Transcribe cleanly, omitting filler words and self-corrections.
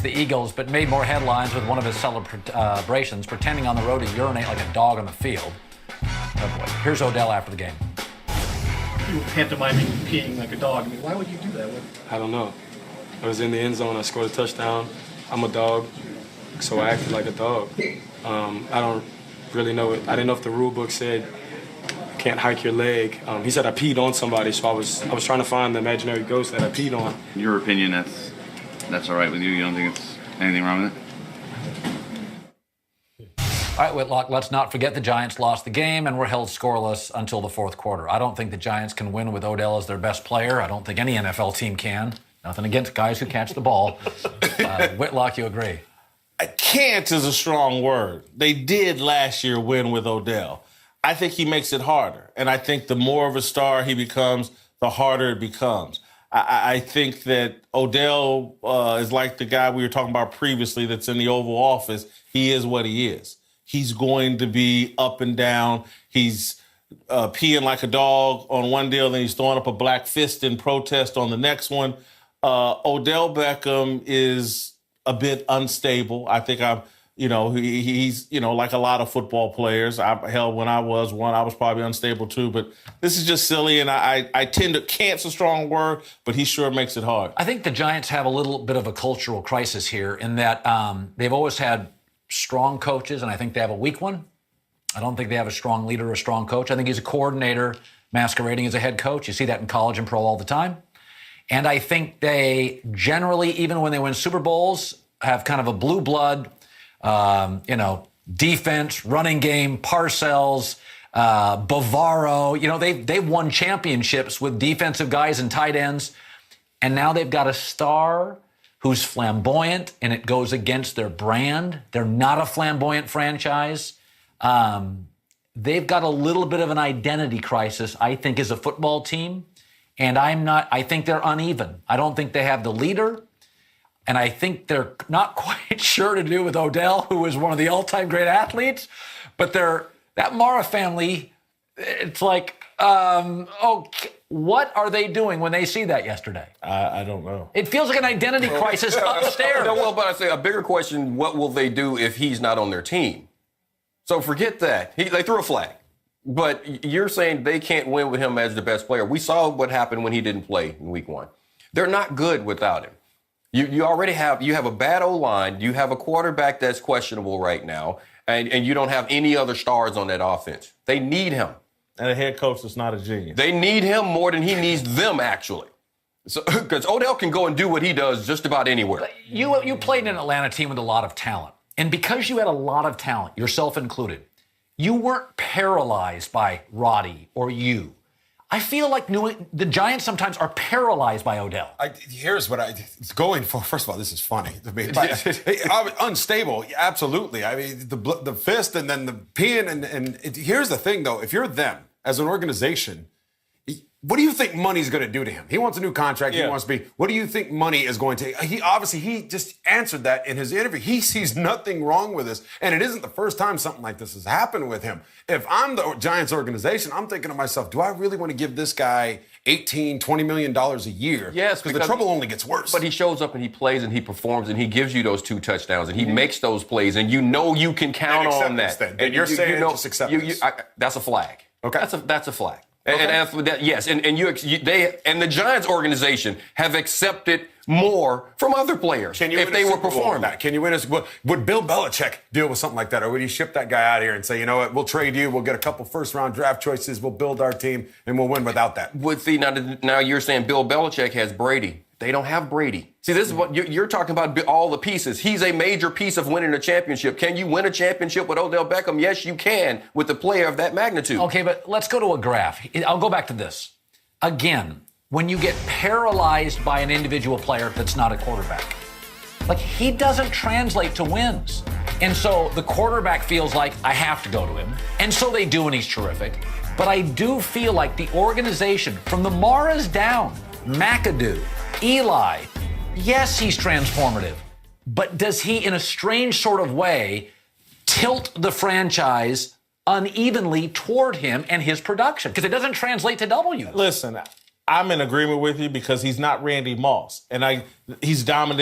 the Eagles, but made more headlines with one of his celebrations, pretending on the road to urinate like a dog on the field. Oh boy. Here's Odell after the game. You pantomiming peeing like a dog. I mean, why would you do that? I don't know. I was in the end zone. I scored a touchdown. I'm a dog, so I acted like a dog. I don't really know. I didn't know if the rule book said can't hike your leg. He said I peed on somebody, so I was trying to find the imaginary ghost that I peed on. In your opinion, that's all right with you? You don't think it's anything wrong with it? All right, Whitlock, let's not forget the Giants lost the game and were held scoreless until the fourth quarter. I don't think the Giants can win with Odell as their best player. I don't think any NFL team can. Nothing against guys who catch the ball. Whitlock, you agree? Can't is a strong word. They did last year win with Odell. I think he makes it harder. And I think the more of a star he becomes, the harder it becomes. I think that Odell is like the guy we were talking about previously that's in the Oval Office. He is what he is. He's going to be up and down. He's peeing like a dog on one deal, then he's throwing up a black fist in protest on the next one. Odell Beckham is a bit unstable. I think he's like a lot of football players. When I was one, I was probably unstable too. But this is just silly, and I tend to, can't's a strong word, but he sure makes it hard. I think the Giants have a little bit of a cultural crisis here in that they've always had strong coaches, and I think they have a weak one. I don't think they have a strong leader or a strong coach. I think he's a coordinator masquerading as a head coach. You see that in college and pro all the time. And I think they generally, even when they win Super Bowls, have kind of a blue blood, defense, running game, Parcells, Bavaro. They've won championships with defensive guys and tight ends. And now they've got a star who's flamboyant, and it goes against their brand. They're not a flamboyant franchise. They've got a little bit of an identity crisis, I think, as a football team. And I think they're uneven. I don't think they have the leader. And I think they're not quite sure to do with Odell, who is one of the all-time great athletes. But that Mara family, it's like, what are they doing when they see that yesterday? I don't know. It feels like an identity crisis upstairs. No, well, but I say a bigger question, what will they do if he's not on their team? So forget that. They threw a flag. But you're saying they can't win with him as the best player. We saw what happened when he didn't play in week one. They're not good without him. You already have a bad O-line. You have a quarterback that's questionable right now, and you don't have any other stars on that offense. They need him. And a head coach that's not a genius. They need him more than he needs them, actually. So, because Odell can go and do what he does just about anywhere. You played in an Atlanta team with a lot of talent. And because you had a lot of talent, yourself included, you weren't paralyzed by Roddy or you. I feel like the Giants sometimes are paralyzed by Odell. Here's what it's going for. First of all, this is funny. I mean, unstable, absolutely. I mean, the fist and then the peeing. And here's the thing, though. If you're them as an organization, what do you think money's going to do to him? He wants a new contract. Yeah. He wants to be. What do you think money is going to? He just answered that in his interview. He sees nothing wrong with this, and it isn't the first time something like this has happened with him. If I'm the Giants organization, I'm thinking to myself, do I really want to give this guy $18, $20 million a year? Yes, because the trouble only gets worse. But he shows up and he plays and he performs and he gives you those 2 touchdowns and he makes those plays and you know you can count on that. And you're saying just accept this. That's a flag. Okay, that's a flag. Okay. And after that, yes, and the Giants organization have accepted more from other players if they were performing. Can you win us? Would Bill Belichick deal with something like that, or would he ship that guy out here and say, you know what, we'll trade you, we'll get a couple first-round draft choices, we'll build our team, and we'll win without that? Now you're saying Bill Belichick has Brady. They don't have Brady. See, this is what you're talking about, all the pieces. He's a major piece of winning a championship. Can you win a championship with Odell Beckham? Yes, you can with a player of that magnitude. Okay, but let's go to a graph. I'll go back to this. Again, when you get paralyzed by an individual player that's not a quarterback, like he doesn't translate to wins. And so the quarterback feels like I have to go to him. And so they do, and he's terrific. But I do feel like the organization, from the Maras down, McAdoo, Eli, yes, he's transformative, but does he, in a strange sort of way, tilt the franchise unevenly toward him and his production? Because it doesn't translate to W. Listen, I'm in agreement with you because he's not Randy Moss, and he's dominant.